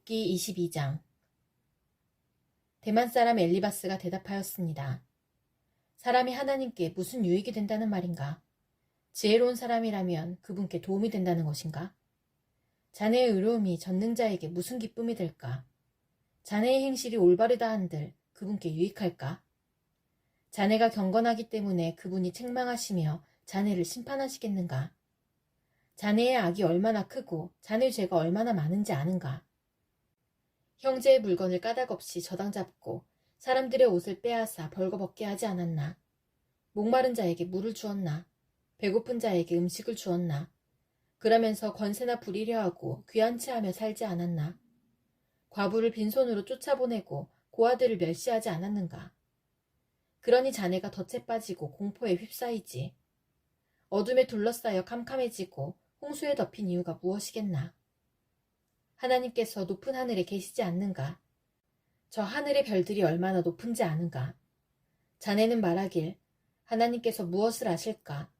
욥기 22장. 대만 사람 엘리바스가 대답하였습니다. 사람이 하나님께 무슨 유익이 된다는 말인가? 지혜로운 사람이라면 그분께 도움이 된다는 것인가? 자네의 의로움이 전능자에게 무슨 기쁨이 될까? 자네의 행실이 올바르다 한들 그분께 유익할까? 자네가 경건하기 때문에 그분이 책망하시며 자네를 심판하시겠는가? 자네의 악이 얼마나 크고 자네의 죄가 얼마나 많은지 아는가? 형제의 물건을 까닭없이 저당 잡고 사람들의 옷을 빼앗아 벌거벗게 하지 않았나? 목마른 자에게 물을 주었나? 배고픈 자에게 음식을 주었나? 그러면서 권세나 부리려 하고 귀한 체하며 살지 않았나? 과부를 빈손으로 쫓아보내고 고아들을 멸시하지 않았는가? 그러니 자네가 덫에 빠지고 공포에 휩싸이지. 어둠에 둘러싸여 캄캄해지고 홍수에 덮인 이유가 무엇이겠나? 하나님께서 높은 하늘에 계시지 않는가? 저 하늘의 별들이 얼마나 높은지 아는가? 자네는 말하길 하나님께서 무엇을 아실까?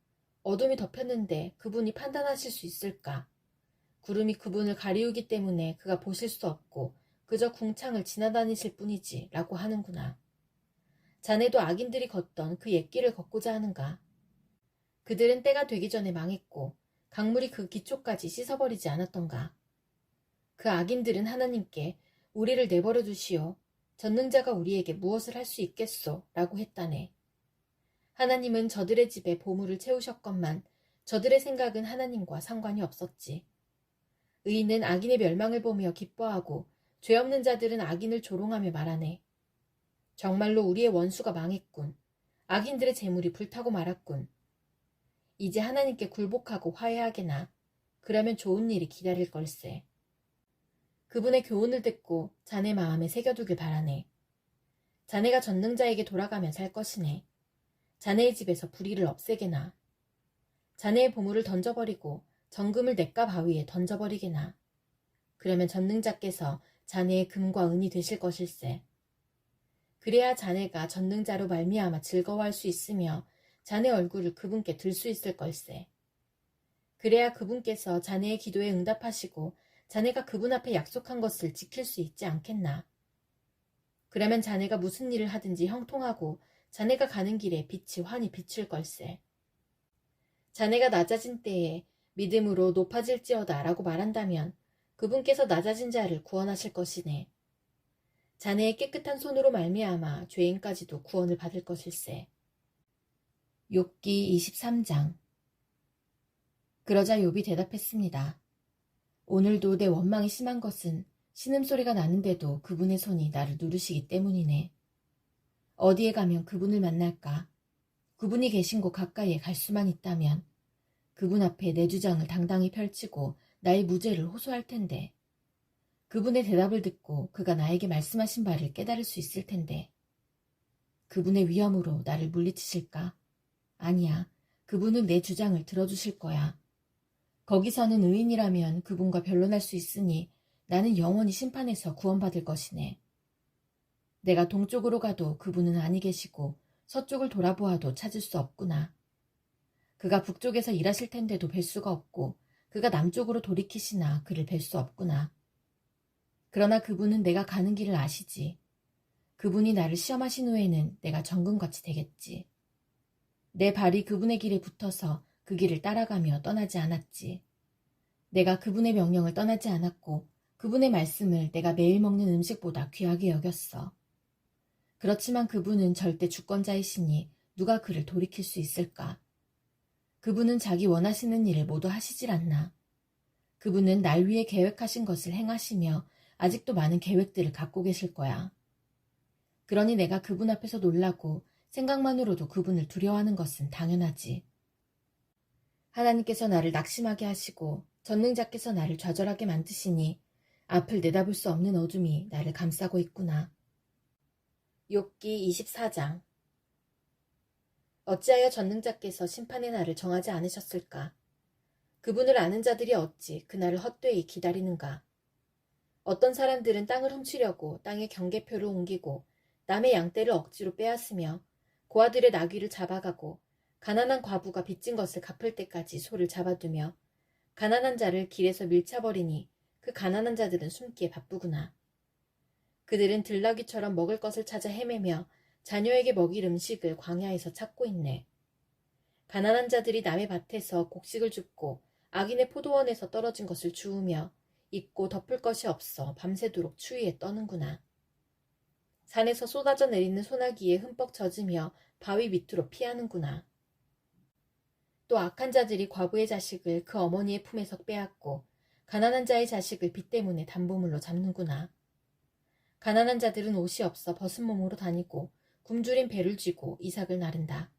어둠이 덮였는데 그분이 판단하실 수 있을까? 구름이 그분을 가리우기 때문에 그가 보실 수 없고 그저 궁창을 지나다니실 뿐이지 라고 하는구나. 자네도 악인들이 걷던 그 옛길을 걷고자 하는가? 그들은 때가 되기 전에 망했고 강물이 그 기초까지 씻어버리지 않았던가? 그 악인들은 하나님께 우리를 내버려 두시오. 전능자가 우리에게 무엇을 할 수 있겠소? 라고 했다네. 하나님은 저들의 집에 보물을 채우셨건만 저들의 생각은 하나님과 상관이 없었지. 의인은 악인의 멸망을 보며 기뻐하고 죄 없는 자들은 악인을 조롱하며 말하네. 정말로 우리의 원수가 망했군. 악인들의 재물이 불타고 말았군. 이제 하나님께 굴복하고 화해하게나. 그러면 좋은 일이 기다릴 걸세. 그분의 교훈을 듣고 자네 마음에 새겨두길 바라네. 자네가 전능자에게 돌아가며 살 것이네. 자네의 집에서 불의를 없애게나. 자네의 보물을 던져버리고 정금을 냇가 바위에 던져버리게나. 그러면 전능자께서 자네의 금과 은이 되실 것일세. 그래야 자네가 전능자로 말미암아 즐거워할 수 있으며 자네 얼굴을 그분께 들 수 있을 걸세. 그래야 그분께서 자네의 기도에 응답하시고 자네가 그분 앞에 약속한 것을 지킬 수 있지 않겠나. 그러면 자네가 무슨 일을 하든지 형통하고 자네가 가는 길에 빛이 환히 비출 걸세. 자네가 낮아진 때에 믿음으로 높아질지어다 라고 말한다면 그분께서 낮아진 자를 구원하실 것이네. 자네의 깨끗한 손으로 말미암아 죄인까지도 구원을 받을 것일세. 욥기 23장. 그러자 욥이 대답했습니다. 오늘도 내 원망이 심한 것은 신음소리가 나는데도 그분의 손이 나를 누르시기 때문이네. 어디에 가면 그분을 만날까? 그분이 계신 곳 가까이에 갈 수만 있다면 그분 앞에 내 주장을 당당히 펼치고 나의 무죄를 호소할 텐데 그분의 대답을 듣고 그가 나에게 말씀하신 바를 깨달을 수 있을 텐데 그분의 위엄으로 나를 물리치실까? 아니야, 그분은 내 주장을 들어주실 거야. 거기서는 의인이라면 그분과 변론할 수 있으니 나는 영원히 심판에서 구원받을 것이네. 내가 동쪽으로 가도 그분은 아니 계시고 서쪽을 돌아보아도 찾을 수 없구나. 그가 북쪽에서 일하실 텐데도 뵐 수가 없고 그가 남쪽으로 돌이키시나 그를 뵐 수 없구나. 그러나 그분은 내가 가는 길을 아시지. 그분이 나를 시험하신 후에는 내가 정금같이 되겠지. 내 발이 그분의 길에 붙어서 그 길을 따라가며 떠나지 않았지. 내가 그분의 명령을 떠나지 않았고 그분의 말씀을 내가 매일 먹는 음식보다 귀하게 여겼어. 그렇지만 그분은 절대 주권자이시니 누가 그를 돌이킬 수 있을까? 그분은 자기 원하시는 일을 모두 하시질 않나. 그분은 날 위해 계획하신 것을 행하시며 아직도 많은 계획들을 갖고 계실 거야. 그러니 내가 그분 앞에서 놀라고 생각만으로도 그분을 두려워하는 것은 당연하지. 하나님께서 나를 낙심하게 하시고 전능자께서 나를 좌절하게 만드시니 앞을 내다볼 수 없는 어둠이 나를 감싸고 있구나. 욥기 24장. 어찌하여 전능자께서 심판의 날을 정하지 않으셨을까? 그분을 아는 자들이 어찌 그날을 헛되이 기다리는가? 어떤 사람들은 땅을 훔치려고 땅의 경계표를 옮기고 남의 양떼를 억지로 빼앗으며 고아들의 나귀를 잡아가고 가난한 과부가 빚진 것을 갚을 때까지 소를 잡아두며 가난한 자를 길에서 밀쳐버리니 그 가난한 자들은 숨기에 바쁘구나. 그들은 들나귀처럼 먹을 것을 찾아 헤매며 자녀에게 먹일 음식을 광야에서 찾고 있네. 가난한 자들이 남의 밭에서 곡식을 줍고 악인의 포도원에서 떨어진 것을 주우며 입고 덮을 것이 없어 밤새도록 추위에 떠는구나. 산에서 쏟아져 내리는 소나기에 흠뻑 젖으며 바위 밑으로 피하는구나. 또 악한 자들이 과부의 자식을 그 어머니의 품에서 빼앗고 가난한 자의 자식을 빚 때문에 담보물로 잡는구나. 가난한 자들은 옷이 없어 벗은 몸으로 다니고 굶주린 배를 쥐고 이삭을 나른다.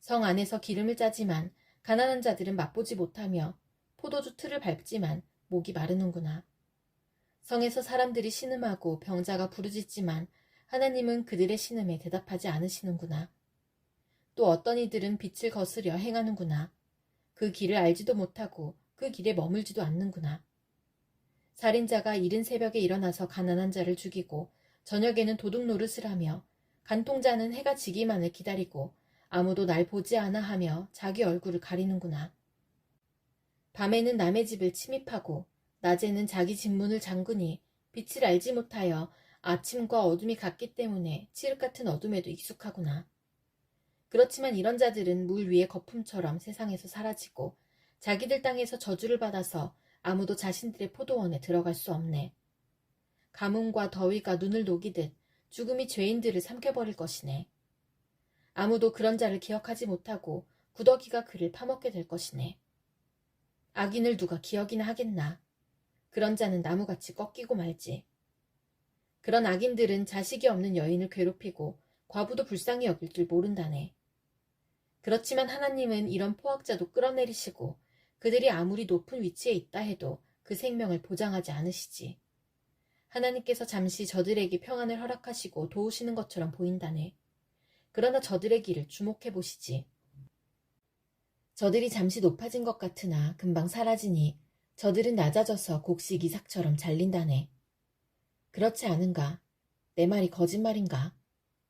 성 안에서 기름을 짜지만 가난한 자들은 맛보지 못하며 포도주 틀을 밟지만 목이 마르는구나. 성에서 사람들이 신음하고 병자가 부르짖지만 하나님은 그들의 신음에 대답하지 않으시는구나. 또 어떤 이들은 빛을 거스려 행하는구나. 그 길을 알지도 못하고 그 길에 머물지도 않는구나. 살인자가 이른 새벽에 일어나서 가난한 자를 죽이고 저녁에는 도둑 노릇을 하며 간통자는 해가 지기만을 기다리고 아무도 날 보지 않아 하며 자기 얼굴을 가리는구나. 밤에는 남의 집을 침입하고 낮에는 자기 집 문을 잠그니 빛을 알지 못하여 아침과 어둠이 같기 때문에 칠흑 같은 어둠에도 익숙하구나. 그렇지만 이런 자들은 물 위의 거품처럼 세상에서 사라지고 자기들 땅에서 저주를 받아서 아무도 자신들의 포도원에 들어갈 수 없네. 가뭄과 더위가 눈을 녹이듯 죽음이 죄인들을 삼켜버릴 것이네. 아무도 그런 자를 기억하지 못하고 구더기가 그를 파먹게 될 것이네. 악인을 누가 기억이나 하겠나. 그런 자는 나무같이 꺾이고 말지. 그런 악인들은 자식이 없는 여인을 괴롭히고 과부도 불쌍히 여길 줄 모른다네. 그렇지만 하나님은 이런 포악자도 끌어내리시고 그들이 아무리 높은 위치에 있다 해도 그 생명을 보장하지 않으시지. 하나님께서 잠시 저들에게 평안을 허락하시고 도우시는 것처럼 보인다네. 그러나 저들의 길을 주목해 보시지. 저들이 잠시 높아진 것 같으나 금방 사라지니 저들은 낮아져서 곡식 이삭처럼 잘린다네. 그렇지 않은가? 내 말이 거짓말인가?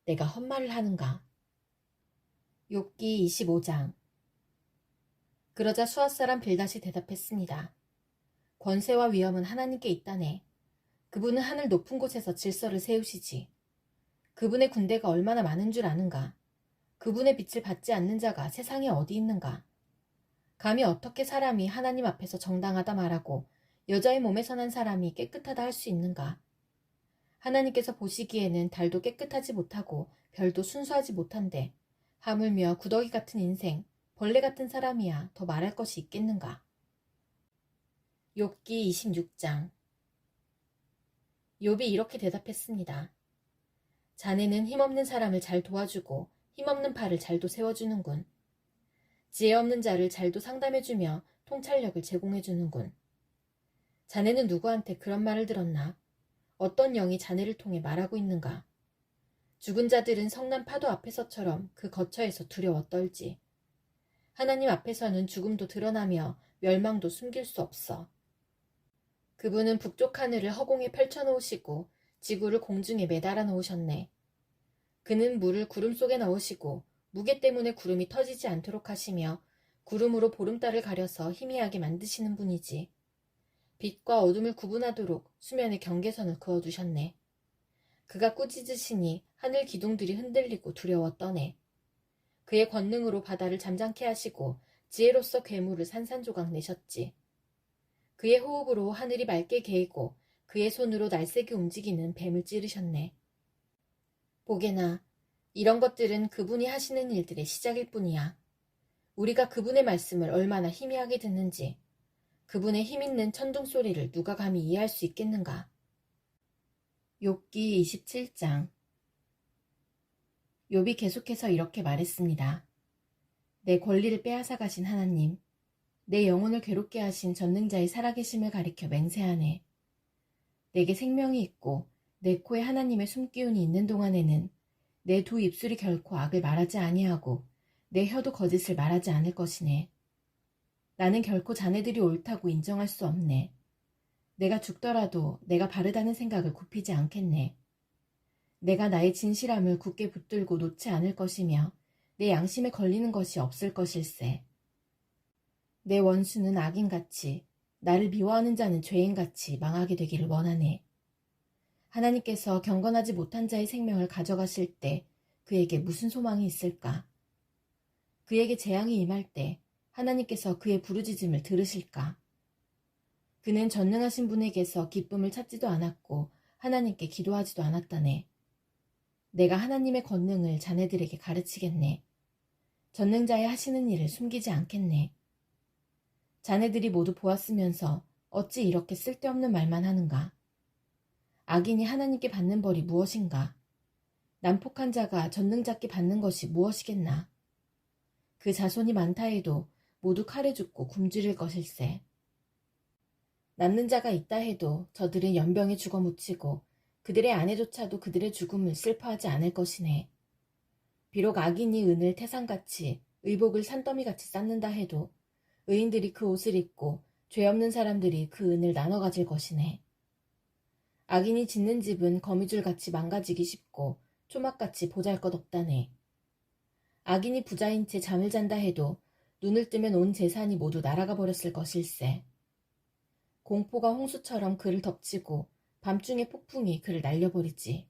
내가 헛말을 하는가? 욥기 25장. 그러자 수앗 사람 빌닷이 대답했습니다. 권세와 위엄은 하나님께 있다네. 그분은 하늘 높은 곳에서 질서를 세우시지. 그분의 군대가 얼마나 많은 줄 아는가? 그분의 빛을 받지 않는 자가 세상에 어디 있는가? 감히 어떻게 사람이 하나님 앞에서 정당하다 말하고 여자의 몸에서 난 사람이 깨끗하다 할 수 있는가? 하나님께서 보시기에는 달도 깨끗하지 못하고 별도 순수하지 못한데 하물며 구더기 같은 인생, 벌레 같은 사람이야 더 말할 것이 있겠는가? 욥기 26장. 욥이 이렇게 대답했습니다. 자네는 힘없는 사람을 잘 도와주고 힘없는 팔을 잘도 세워주는군. 지혜 없는 자를 잘도 상담해주며 통찰력을 제공해주는군. 자네는 누구한테 그런 말을 들었나? 어떤 영이 자네를 통해 말하고 있는가? 죽은 자들은 성난 파도 앞에서처럼 그 거처에서 두려워 떨지. 하나님 앞에서는 죽음도 드러나며 멸망도 숨길 수 없어. 그분은 북쪽 하늘을 허공에 펼쳐놓으시고 지구를 공중에 매달아 놓으셨네. 그는 물을 구름 속에 넣으시고 무게 때문에 구름이 터지지 않도록 하시며 구름으로 보름달을 가려서 희미하게 만드시는 분이지. 빛과 어둠을 구분하도록 수면에 경계선을 그어두셨네. 그가 꾸짖으시니 하늘 기둥들이 흔들리고 두려워 떠네. 그의 권능으로 바다를 잠잠케 하시고 지혜로서 괴물을 산산조각 내셨지. 그의 호흡으로 하늘이 맑게 개이고 그의 손으로 날쌔게 움직이는 뱀을 찌르셨네. 보게나 이런 것들은 그분이 하시는 일들의 시작일 뿐이야. 우리가 그분의 말씀을 얼마나 희미하게 듣는지, 그분의 힘있는 천둥 소리를 누가 감히 이해할 수 있겠는가? 욥기 27장. 욥이 계속해서 이렇게 말했습니다. 내 권리를 빼앗아 가신 하나님, 내 영혼을 괴롭게 하신 전능자의 살아계심을 가리켜 맹세하네. 내게 생명이 있고 내 코에 하나님의 숨기운이 있는 동안에는 내 두 입술이 결코 악을 말하지 아니하고 내 혀도 거짓을 말하지 않을 것이네. 나는 결코 자네들이 옳다고 인정할 수 없네. 내가 죽더라도 내가 바르다는 생각을 굽히지 않겠네. 내가 나의 진실함을 굳게 붙들고 놓지 않을 것이며 내 양심에 걸리는 것이 없을 것일세. 내 원수는 악인같이 나를 미워하는 자는 죄인같이 망하게 되기를 원하네. 하나님께서 경건하지 못한 자의 생명을 가져가실 때 그에게 무슨 소망이 있을까? 그에게 재앙이 임할 때 하나님께서 그의 부르짖음을 들으실까? 그는 전능하신 분에게서 기쁨을 찾지도 않았고 하나님께 기도하지도 않았다네. 내가 하나님의 권능을 자네들에게 가르치겠네. 전능자의 하시는 일을 숨기지 않겠네. 자네들이 모두 보았으면서 어찌 이렇게 쓸데없는 말만 하는가? 악인이 하나님께 받는 벌이 무엇인가? 난폭한 자가 전능자께 받는 것이 무엇이겠나? 그 자손이 많다 해도 모두 칼에 죽고 굶주릴 것일세. 남는 자가 있다 해도 저들은 연병에 죽어 묻히고 그들의 아내조차도 그들의 죽음을 슬퍼하지 않을 것이네. 비록 악인이 은을 태산같이 의복을 산더미같이 쌓는다 해도 의인들이 그 옷을 입고 죄 없는 사람들이 그 은을 나눠 가질 것이네. 악인이 짓는 집은 거미줄같이 망가지기 쉽고 초막같이 보잘것없다네. 악인이 부자인 채 잠을 잔다 해도 눈을 뜨면 온 재산이 모두 날아가 버렸을 것일세. 공포가 홍수처럼 그를 덮치고 밤중에 폭풍이 그를 날려버리지.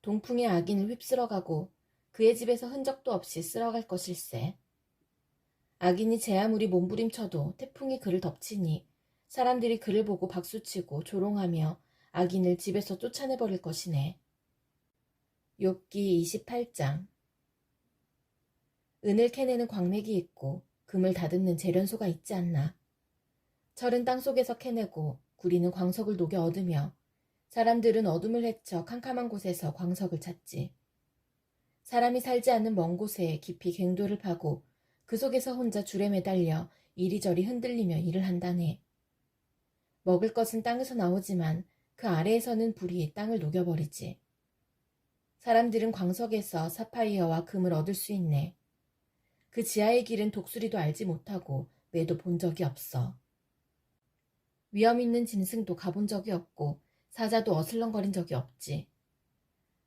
동풍이 악인을 휩쓸어가고 그의 집에서 흔적도 없이 쓸어갈 것일세. 악인이 제 아무리 몸부림쳐도 태풍이 그를 덮치니 사람들이 그를 보고 박수치고 조롱하며 악인을 집에서 쫓아내버릴 것이네. 욥기 28장. 은을 캐내는 광맥이 있고 금을 다듬는 재련소가 있지 않나. 철은 땅속에서 캐내고 구리는 광석을 녹여 얻으며 사람들은 어둠을 헤쳐 캄캄한 곳에서 광석을 찾지. 사람이 살지 않는 먼 곳에 깊이 갱도를 파고 그 속에서 혼자 줄에 매달려 이리저리 흔들리며 일을 한다네. 먹을 것은 땅에서 나오지만 그 아래에서는 불이 땅을 녹여버리지. 사람들은 광석에서 사파이어와 금을 얻을 수 있네. 그 지하의 길은 독수리도 알지 못하고 매도 본 적이 없어. 위험 있는 짐승도 가본 적이 없고 사자도 어슬렁거린 적이 없지.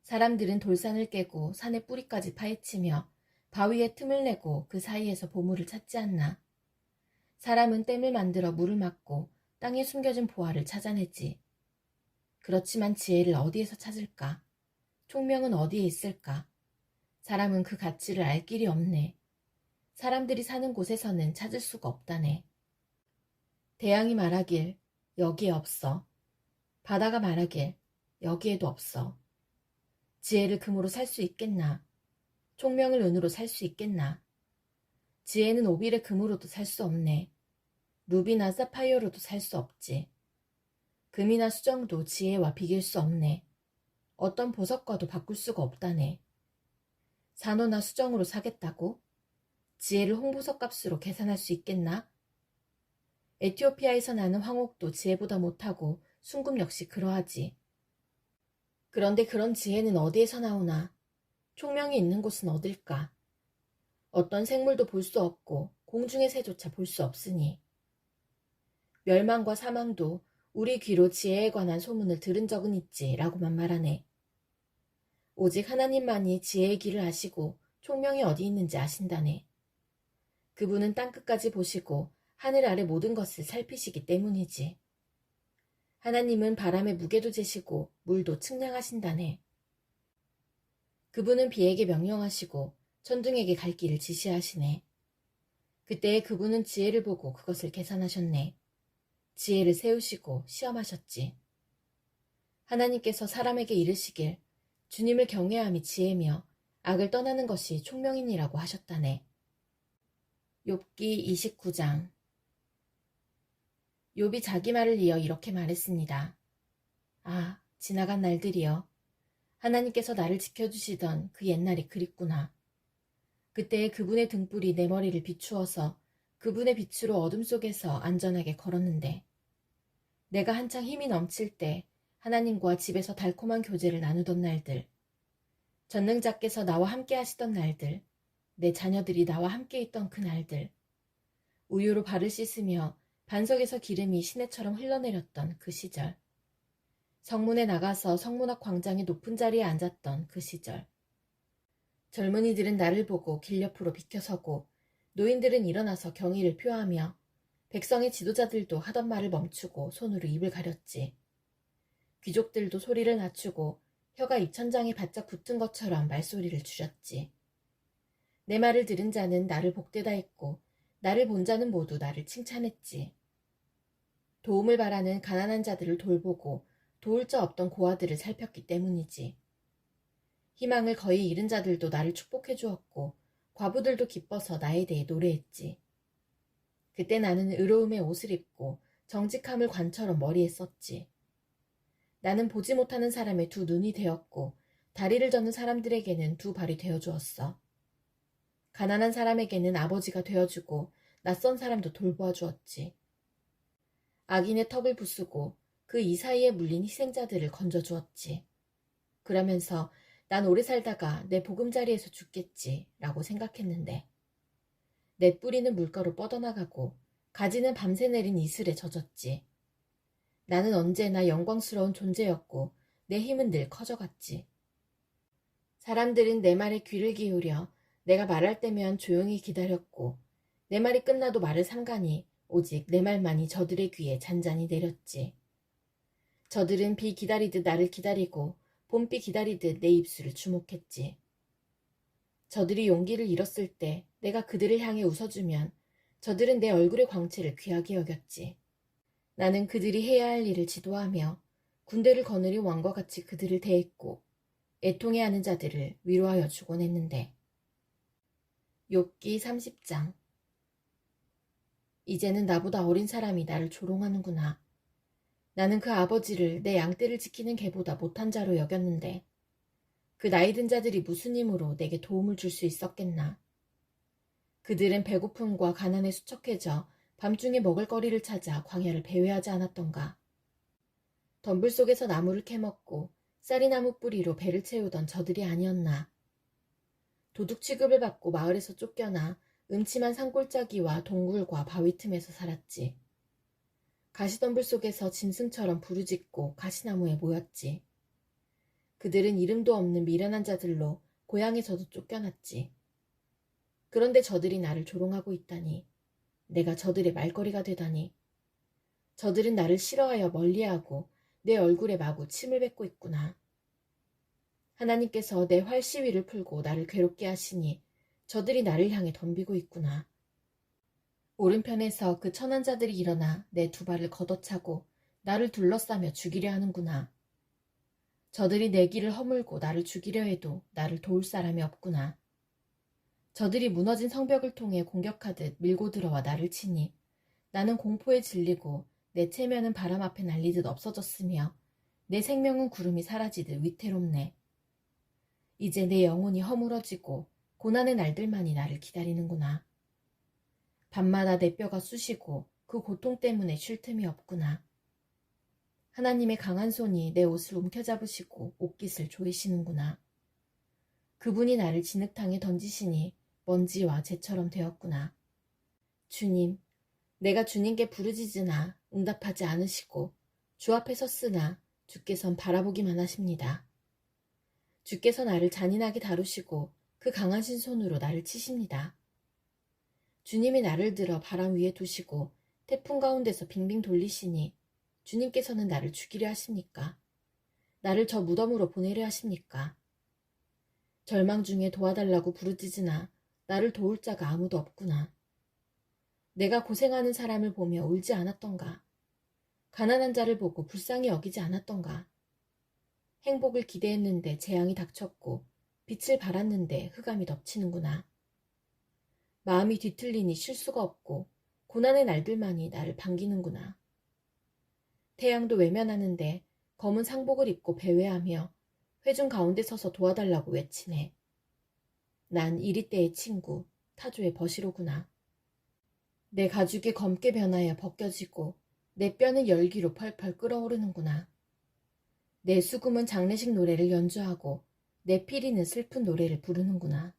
사람들은 돌산을 깨고 산의 뿌리까지 파헤치며 바위에 틈을 내고 그 사이에서 보물을 찾지 않나. 사람은 댐을 만들어 물을 막고 땅에 숨겨진 보화를 찾아내지. 그렇지만 지혜를 어디에서 찾을까? 총명은 어디에 있을까? 사람은 그 가치를 알 길이 없네. 사람들이 사는 곳에서는 찾을 수가 없다네. 태양이 말하길 여기에 없어. 바다가 말하길 여기에도 없어. 지혜를 금으로 살 수 있겠나? 총명을 은으로 살 수 있겠나? 지혜는 오빌의 금으로도 살 수 없네. 루비나 사파이어로도 살 수 없지. 금이나 수정도 지혜와 비길 수 없네. 어떤 보석과도 바꿀 수가 없다네. 산호나 수정으로 사겠다고? 지혜를 홍보석 값으로 계산할 수 있겠나? 에티오피아에서 나는 황옥도 지혜보다 못하고 순금 역시 그러하지. 그런데 그런 지혜는 어디에서 나오나? 총명이 있는 곳은 어딜까? 어떤 생물도 볼 수 없고 공중의 새조차 볼 수 없으니. 멸망과 사망도 우리 귀로 지혜에 관한 소문을 들은 적은 있지 라고만 말하네. 오직 하나님만이 지혜의 길을 아시고 총명이 어디 있는지 아신다네. 그분은 땅끝까지 보시고 하늘 아래 모든 것을 살피시기 때문이지. 하나님은 바람의 무게도 재시고 물도 측량하신다네. 그분은 비에게 명령하시고 천둥에게 갈 길을 지시하시네. 그때에 그분은 지혜를 보고 그것을 계산하셨네. 지혜를 세우시고 시험하셨지. 하나님께서 사람에게 이르시길 주님을 경외함이 지혜며 악을 떠나는 것이 총명이니라고 하셨다네. 욥기 29장. 욥이 자기 말을 이어 이렇게 말했습니다. 아, 지나간 날들이여. 하나님께서 나를 지켜주시던 그 옛날이 그립구나. 그때에 그분의 등불이 내 머리를 비추어서 그분의 빛으로 어둠 속에서 안전하게 걸었는데 내가 한창 힘이 넘칠 때 하나님과 집에서 달콤한 교제를 나누던 날들, 전능자께서 나와 함께 하시던 날들, 내 자녀들이 나와 함께 있던 그 날들, 우유로 발을 씻으며 반석에서 기름이 시내처럼 흘러내렸던 그 시절, 성문에 나가서 성문 앞 광장의 높은 자리에 앉았던 그 시절, 젊은이들은 나를 보고 길 옆으로 비켜서고 노인들은 일어나서 경의를 표하며 백성의 지도자들도 하던 말을 멈추고 손으로 입을 가렸지. 귀족들도 소리를 낮추고 혀가 입천장에 바짝 붙은 것처럼 말소리를 줄였지. 내 말을 들은 자는 나를 복되다 했고 나를 본 자는 모두 나를 칭찬했지. 도움을 바라는 가난한 자들을 돌보고 도울 자 없던 고아들을 살폈기 때문이지. 희망을 거의 잃은 자들도 나를 축복해 주었고 과부들도 기뻐서 나에 대해 노래했지. 그때 나는 의로움의 옷을 입고 정직함을 관처럼 머리에 썼지. 나는 보지 못하는 사람의 두 눈이 되었고 다리를 젓는 사람들에게는 두 발이 되어주었어. 가난한 사람에게는 아버지가 되어주고 낯선 사람도 돌보아 주었지. 악인의 턱을 부수고 그 이 사이에 물린 희생자들을 건져주었지. 그러면서 난 오래 살다가 내 보금자리에서 죽겠지 라고 생각했는데 내 뿌리는 물가로 뻗어나가고 가지는 밤새 내린 이슬에 젖었지. 나는 언제나 영광스러운 존재였고 내 힘은 늘 커져갔지. 사람들은 내 말에 귀를 기울여 내가 말할 때면 조용히 기다렸고 내 말이 끝나도 말을 삼가니 오직 내 말만이 저들의 귀에 잔잔히 내렸지. 저들은 비 기다리듯 나를 기다리고 봄비 기다리듯 내 입술을 주목했지. 저들이 용기를 잃었을 때 내가 그들을 향해 웃어주면 저들은 내 얼굴의 광채를 귀하게 여겼지. 나는 그들이 해야 할 일을 지도하며 군대를 거느린 왕과 같이 그들을 대했고 애통해하는 자들을 위로하여 주곤 했는데. 욥기 30장. 이제는 나보다 어린 사람이 나를 조롱하는구나. 나는 그 아버지를 내 양떼를 지키는 개보다 못한 자로 여겼는데 그 나이든 자들이 무슨 힘으로 내게 도움을 줄 수 있었겠나. 그들은 배고픔과 가난에 수척해져 밤중에 먹을거리를 찾아 광야를 배회하지 않았던가. 덤불 속에서 나무를 캐먹고 쌀이나무 뿌리로 배를 채우던 저들이 아니었나. 도둑 취급을 받고 마을에서 쫓겨나 음침한 산골짜기와 동굴과 바위 틈에서 살았지. 가시덤불 속에서 짐승처럼 부르짖고 가시나무에 모였지. 그들은 이름도 없는 미련한 자들로 고향에서도 쫓겨났지. 그런데 저들이 나를 조롱하고 있다니. 내가 저들의 말거리가 되다니. 저들은 나를 싫어하여 멀리하고 내 얼굴에 마구 침을 뱉고 있구나. 하나님께서 내 활시위를 풀고 나를 괴롭게 하시니 저들이 나를 향해 덤비고 있구나. 오른편에서 그 천한 자들이 일어나 내 두 발을 걷어차고 나를 둘러싸며 죽이려 하는구나. 저들이 내 길을 허물고 나를 죽이려 해도 나를 도울 사람이 없구나. 저들이 무너진 성벽을 통해 공격하듯 밀고 들어와 나를 치니 나는 공포에 질리고 내 체면은 바람 앞에 날리듯 없어졌으며 내 생명은 구름이 사라지듯 위태롭네. 이제 내 영혼이 허물어지고 고난의 날들만이 나를 기다리는구나. 밤마다 내 뼈가 쑤시고 그 고통 때문에 쉴 틈이 없구나. 하나님의 강한 손이 내 옷을 움켜잡으시고 옷깃을 조이시는구나. 그분이 나를 진흙탕에 던지시니 먼지와 재처럼 되었구나. 주님, 내가 주님께 부르짖으나 응답하지 않으시고 주 앞에 섰으나 주께선 바라보기만 하십니다. 주께서 나를 잔인하게 다루시고 그 강하신 손으로 나를 치십니다. 주님이 나를 들어 바람 위에 두시고 태풍 가운데서 빙빙 돌리시니 주님께서는 나를 죽이려 하십니까? 나를 저 무덤으로 보내려 하십니까? 절망 중에 도와달라고 부르짖으나 나를 도울 자가 아무도 없구나. 내가 고생하는 사람을 보며 울지 않았던가? 가난한 자를 보고 불쌍히 여기지 않았던가? 행복을 기대했는데 재앙이 닥쳤고 빛을 발았는데 흑암이 덮치는구나. 마음이 뒤틀리니 쉴 수가 없고 고난의 날들만이 나를 반기는구나. 태양도 외면하는데 검은 상복을 입고 배회하며 회중 가운데 서서 도와달라고 외치네. 난 이리때의 친구, 타조의 버시로구나. 내 가죽이 검게 변하여 벗겨지고 내 뼈는 열기로 펄펄 끓어오르는구나. 내 수금은 장례식 노래를 연주하고 내 피리는 슬픈 노래를 부르는구나.